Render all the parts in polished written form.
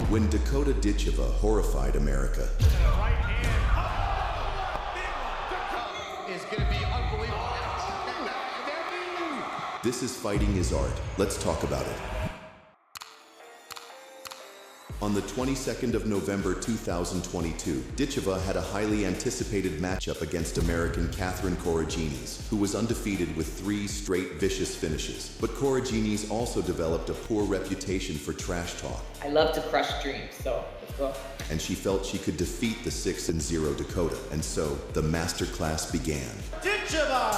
When Dakota Ditcheva horrified America. Right hand. Is going to be unbelievable. This is Fighting is Art. Let's talk about it. On the 22nd of November 2022, Ditcheva had a highly anticipated matchup against American Catherine Corrigines, who was undefeated with 3 straight vicious finishes. But Corrigines also developed a poor reputation for trash talk. I love to crush dreams, so let's go. And she felt she could defeat the 6-0 Dakota, and so the masterclass began. Ditcheva!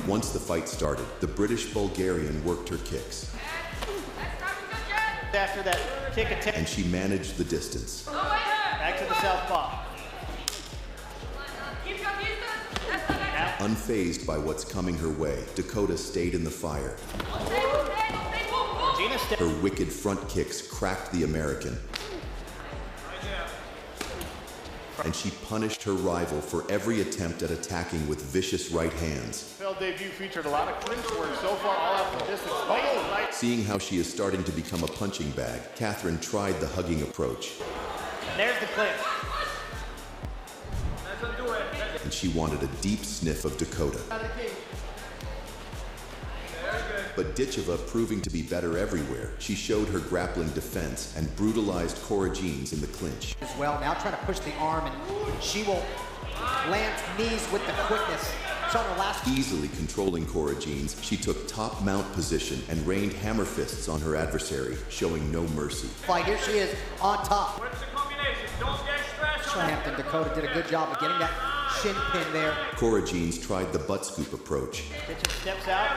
Once the fight started, the British Bulgarian worked her kicks. After that kick attempt. And she managed the distance. Back to the southpaw. Unfazed by what's coming her way, Dakota stayed in the fire. Her wicked front kicks cracked the American. And she punished her rival for every attempt at attacking with vicious right hands. Phil debut featured a lot of clinch work so far, all out from distance. Seeing how she is starting to become a punching bag, Catherine tried the hugging approach. And there's the clinch. And she wanted a deep sniff of Dakota. But Ditcheva, proving to be better everywhere, she showed her grappling defense and brutalized Corrigines in the clinch. As well, now trying to push the arm, and she will land knees with the quickness. So her last Easily controlling Corrigines, she took top mount position and rained hammer fists on her adversary, showing no mercy. fight. Here she is on top. What's the combination? Don't get stressed. Hampton Dakota did a good job of getting that shin pin there. Corrigines tried the butt scoop approach. Ditcheva steps out.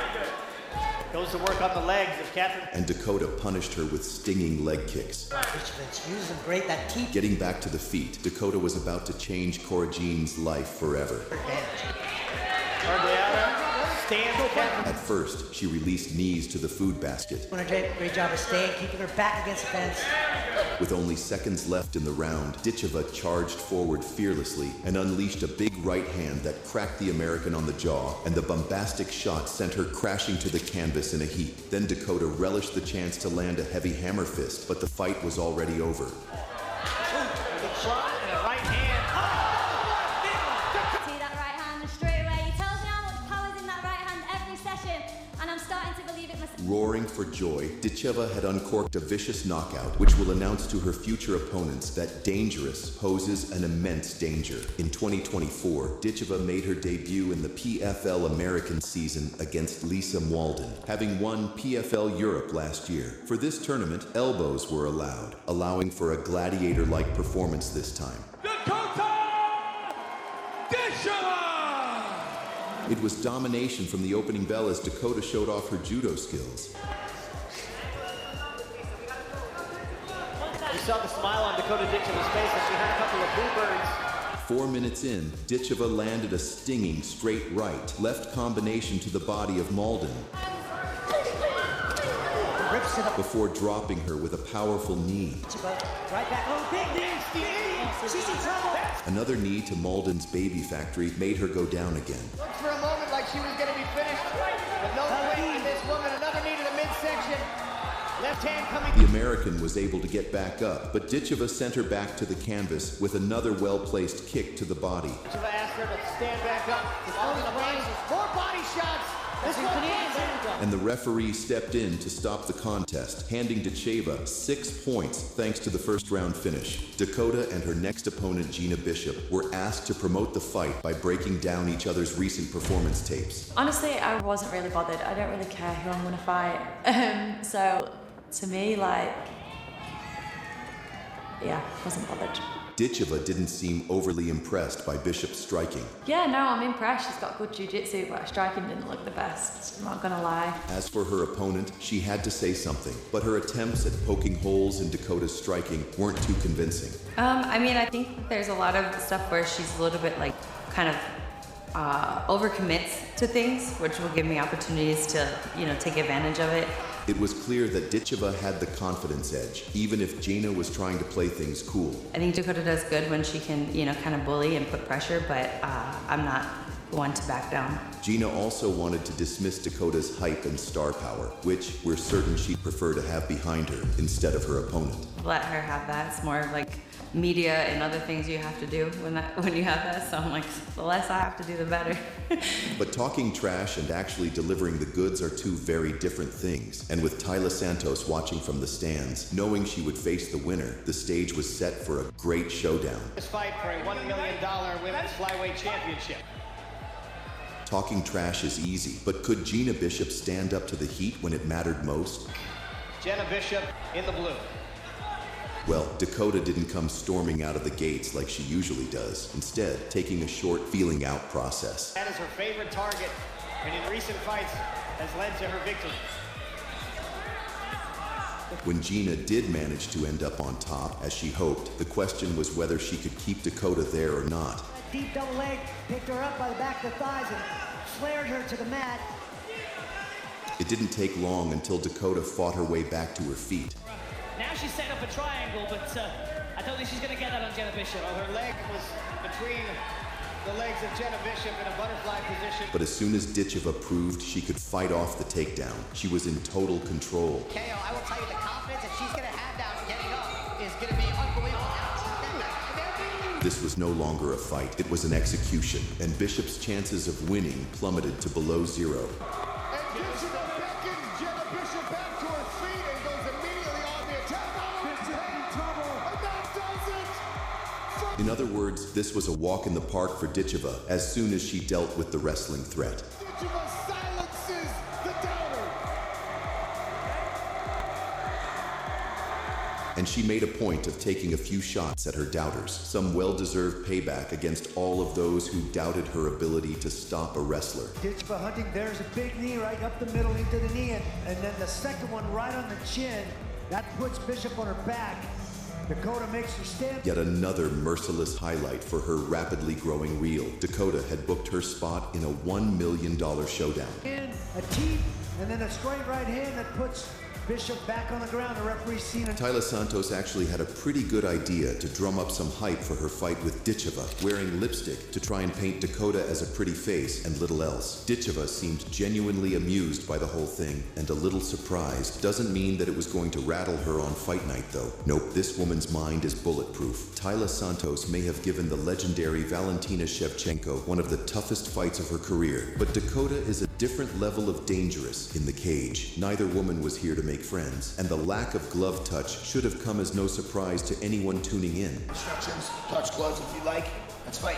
Goes to work on the legs of Catherine. And Dakota punished her with stinging leg kicks. Ditcheva's using great that teeth. Getting back to the feet, Dakota was about to change Corrigines' life forever. Hardly out. Stands Catherine. At first, she released knees to the food basket. Doing a great job of staying, keeping her back against the fence. With only seconds left in the round, Ditcheva charged forward fearlessly and unleashed a big right hand that cracked the American on the jaw, and the bombastic shot sent her crashing to the canvas in a heap. Then Dakota relished the chance to land a heavy hammer fist, but the fight was already over. Big shot and a right hand. See that right hand straight away. He tells me how much power's in that right hand every session, and I'm starting to believe it myself. Roaring for joy, Ditcheva had uncorked a vicious knockout, which will announce to her future opponents that Dangerous poses an immense danger. In 2024, Ditcheva made her debut in the PFL American season against Lisa Walden, having won PFL Europe last year. For this tournament, elbows were allowed, allowing for a gladiator-like performance this time. Dakota Ditcheva! It was domination from the opening bell as Dakota showed off her judo skills. You saw the smile on Dakota Ditcheva's face as she had a couple of bluebirds. 4 minutes in, Ditcheva landed a stinging straight right, left combination to the body of Malden, Rips it up. before dropping her with a powerful knee. Right back. Oh, big knee. She's in trouble. Another knee to Malden's baby factory made her go down again. Looked for a moment like she was going to be finished, but no way in this woman. Another knee to the midsection. Left hand coming. The American was able to get back up, but Ditcheva sent her back to the canvas with another well-placed kick to the body. Ditcheva asked her to stand back up. All in the brains. More body shots. This one ends. And the referee stepped in to stop the contest, handing Ditcheva 6 points thanks to the first round finish. Dakota and her next opponent, Gina Bishop, were asked to promote the fight by breaking down each other's recent performance tapes. Honestly, I wasn't really bothered. I don't really care who I'm going to fight. So, to me, wasn't bothered. Ditcheva didn't seem overly impressed by Bishop's striking. Yeah, no, I'm impressed. She's got good jiu-jitsu, but her striking didn't look the best. I'm not going to lie. As for her opponent, she had to say something, but her attempts at poking holes in Dakota's striking weren't too convincing. I think there's a lot of stuff where she's a little bit overcommits to things, which will give me opportunities to, take advantage of it. It was clear that Ditcheva had the confidence edge, even if Gina was trying to play things cool. I think Dakota does good when she can, kind of bully and put pressure, but I'm not one to back down. Gina also wanted to dismiss Dakota's hype and star power, which we're certain she'd prefer to have behind her instead of her opponent. Let her have that. It's more like media and other things you have to do when you have that. So I'm like, the less I have to do, the better. But talking trash and actually delivering the goods are two very different things. And with Tayla Santos watching from the stands, knowing she would face the winner, the stage was set for a great showdown. This fight for a $1 million women's flyweight championship. Talking trash is easy, but could Gina Bishop stand up to the heat when it mattered most? Jenna Bishop in the blue. Well, Dakota didn't come storming out of the gates like she usually does, instead taking a short feeling out process. That is her favorite target, and in recent fights has led to her victory. When Gina did manage to end up on top, as she hoped, the question was whether she could keep Dakota there or not. A deep double leg, picked her up by the back of the thighs and flared her to the mat. It didn't take long until Dakota fought her way back to her feet. Now she's set up a triangle, but I don't think she's going to get that on Jenna Bishop. Well, her leg was between the legs of Jenna Bishop in a butterfly position. But as soon as Ditcheva proved she could fight off the takedown, she was in total control. KO, I will tell you the confidence that she's going to have down getting up is going to be unbelievable. This was no longer a fight, it was an execution, and Bishop's chances of winning plummeted to below zero. In other words, this was a walk in the park for Ditcheva as soon as she dealt with the wrestling threat. Ditcheva silences the doubter. And she made a point of taking a few shots at her doubters, some well-deserved payback against all of those who doubted her ability to stop a wrestler. Ditcheva hunting, there's a big knee right up the middle into the knee, and then the second one right on the chin. That puts Bishop on her back. Dakota makes her stand. Yet another merciless highlight for her rapidly growing reel. Dakota had booked her spot in a $1 million showdown. And a teep, and then a straight right hand that puts Bishop back on the ground. The referee's seen it. Tayla Santos actually had a pretty good idea to drum up some hype for her fight with Ditcheva, wearing lipstick to try and paint Dakota as a pretty face and little else. Ditcheva seemed genuinely amused by the whole thing and a little surprised. Doesn't mean that it was going to rattle her on fight night though. Nope, this woman's mind is bulletproof. Tayla Santos may have given the legendary Valentina Shevchenko one of the toughest fights of her career, but Dakota is a different level of dangerous in the cage. Neither woman was here to make friends, and the lack of glove touch should have come as no surprise to anyone tuning in. Instructions, touch gloves if you like. Let's fight.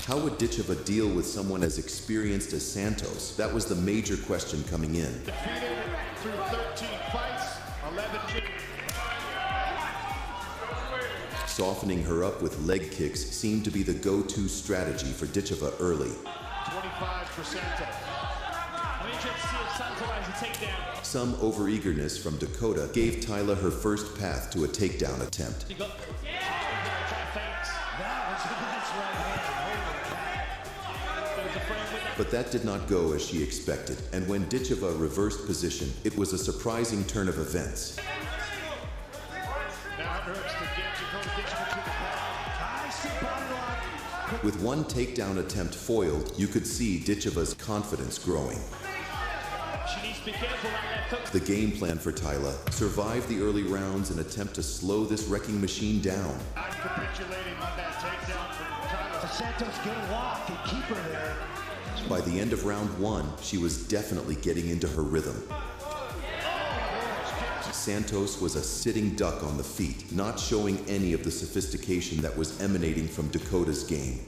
How would Ditcheva deal with someone as experienced as Santos? That was the major question coming in. Defeated through 13 fights, 11 Softening her up with leg kicks seemed to be the go-to strategy for Ditcheva early. 25%. I'm interested to see if Santos has a takedown. Some overeagerness from Dakota gave Tayla her first path to a takedown attempt. She got But that did not go as she expected, and when Ditcheva reversed position, it was a surprising turn of events. With one takedown attempt foiled, you could see Ditcheva's confidence growing. She needs to be careful that left hook. The game plan for Tayla: survive the early rounds and attempt to slow this wrecking machine down. Not capitulating on that takedown from Tayla. Santos get a walk and keep her there. By the end of round one, she was definitely getting into her rhythm. Santos was a sitting duck on the feet, not showing any of the sophistication that was emanating from Dakota's game.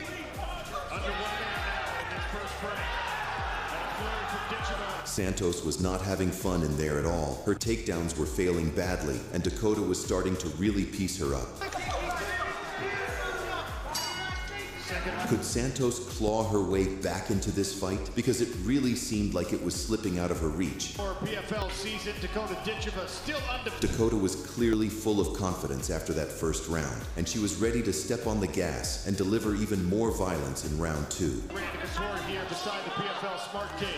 Santos was not having fun in there at all. Her takedowns were failing badly, and Dakota was starting to really piece her up. Could Santos claw her way back into this fight? Because it really seemed like it was slipping out of her reach. For PFL season, Dakota Ditcheva still undefeated. Dakota was clearly full of confidence after that first round, and she was ready to step on the gas and deliver even more violence in round two. Here beside the PFL Smart Cage.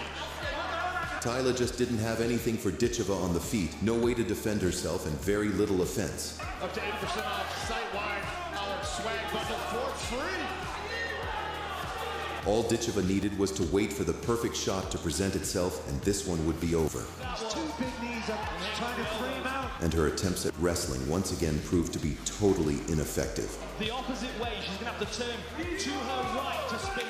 Tayla just didn't have anything for Ditcheva on the feet, no way to defend herself, and very little offense. Up to 80% off site-wide our swag bundle for free. All Ditcheva needed was to wait for the perfect shot to present itself, and this one would be over. Two big knees up, trying to frame out. And her attempts at wrestling once again proved to be totally ineffective. The opposite way, she's going to have to turn to her right to spin.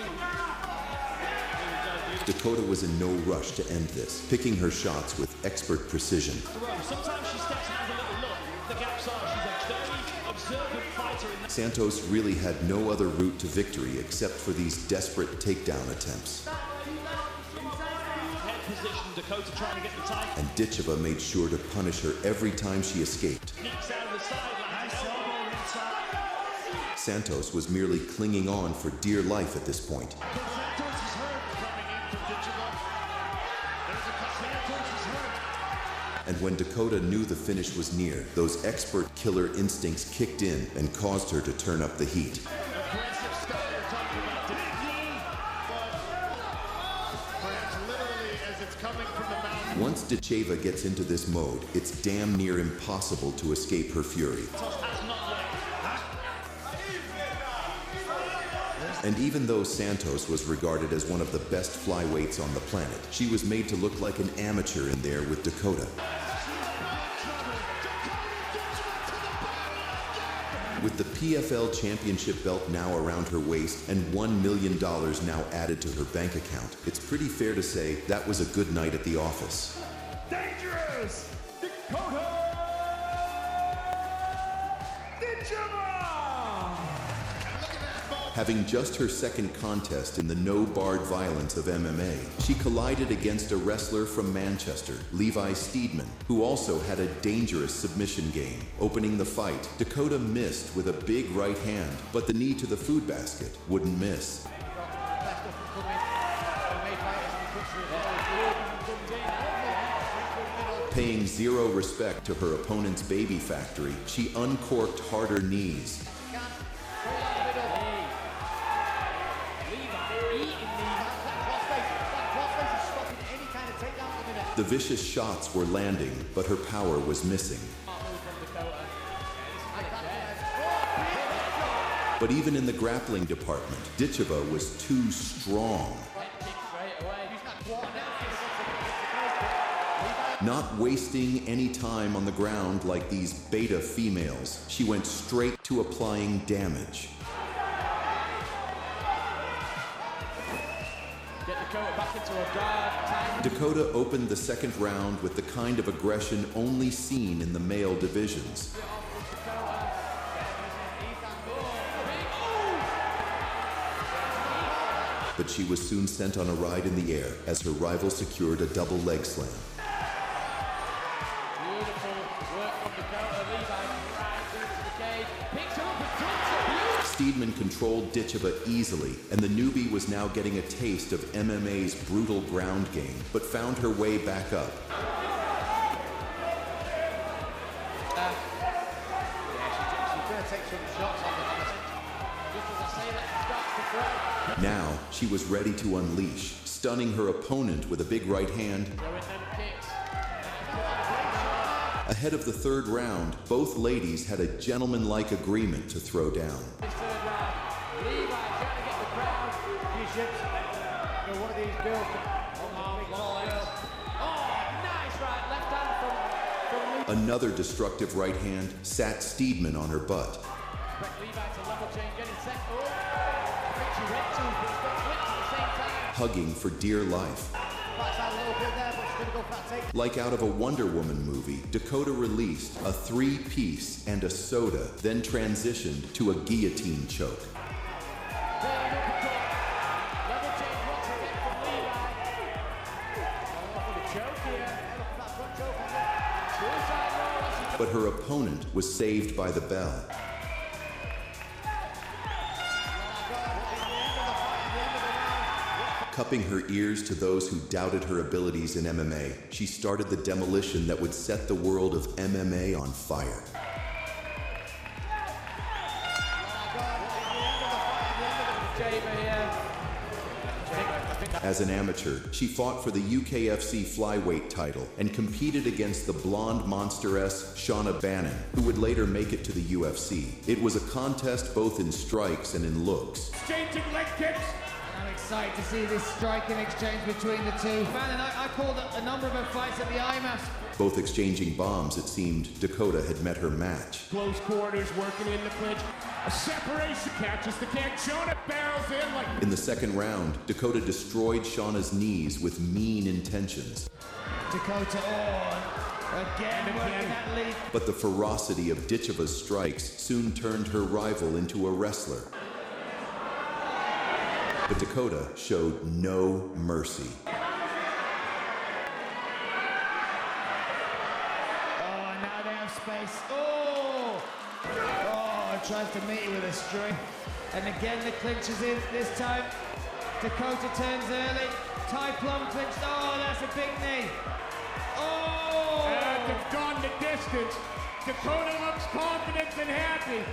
Dakota was in no rush to end this, picking her shots with expert precision. Sometimes she steps and has a little look. The gaps are, she's a very observant fighter. Santos really had no other route to victory except for these desperate takedown attempts. Head position, Dakota trying to get the tie. And Ditcheva made sure to punish her every time she escaped. Sneaks out of the sideline. Elbow inside. Santos was merely clinging on for dear life at this point. And when Dakota knew the finish was near, those expert killer instincts kicked in and caused her to turn up the heat. Once Ditcheva gets into this mode, it's damn near impossible to escape her fury. And even though Santos was regarded as one of the best flyweights on the planet, she was made to look like an amateur in there with Dakota. With the PFL Championship belt now around her waist and $1 million now added to her bank account, it's pretty fair to say that was a good night at the office. Dangerous! Dakota Ditcheva! Having just her second contest in the no-barred violence of MMA, she collided against a wrestler from Manchester, Levi Steedman, who also had a dangerous submission game. Opening the fight, Dakota missed with a big right hand, but the knee to the food basket wouldn't miss. Paying zero respect to her opponent's baby factory, she uncorked harder knees. The vicious shots were landing, but her power was missing. But even in the grappling department, Ditcheva was too strong. Not wasting any time on the ground like these beta females, she went straight to applying damage. Dakota opened the second round with the kind of aggression only seen in the male divisions. But she was soon sent on a ride in the air as her rival secured a double leg slam. Steedman controlled Ditcheva easily, and the newbie was now getting a taste of MMA's brutal ground game, but found her way back up. Now, she was ready to unleash, stunning her opponent with a big right hand. Ahead of the third round, both ladies had a gentlemanlike agreement to throw down. Another destructive right hand sat Steedman on her butt. Hugging for dear life. Like out of a Wonder Woman movie, Dakota released a three-piece and a soda, then transitioned to a guillotine choke. But her opponent was saved by the bell. Cupping her ears to those who doubted her abilities in MMA, she started the demolition that would set the world of MMA on fire. As an amateur, she fought for the UKFC flyweight title and competed against the blonde monsteress Shauna Bannon, who would later make it to the UFC. It was a contest both in strikes and in looks. Exchanging leg kicks. excited to see this striking exchange between the two. Man, and I called a number of her fights at the IMAS. Both exchanging bombs, it seemed Dakota had met her match. Close quarters, working in the clinch. A separation catches the kick. Shona barrels in like... In the second round, Dakota destroyed Shauna's knees with mean intentions. Dakota again working that lead. But the ferocity of Ditcheva's strikes soon turned her rival into a wrestler. But Dakota showed no mercy. Now they have space. Tries to meet you with a string. And again the clinch is in this time. Dakota turns early. Tie plum clinch. Oh, that's a big knee. And it's gone the distance. Dakota looks confident and happy.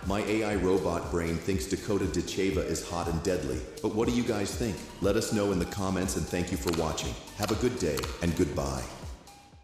My AI robot brain thinks Dakota Ditcheva is hot and deadly. But what do you guys think? Let us know in the comments, and thank you for watching. Have a good day and goodbye.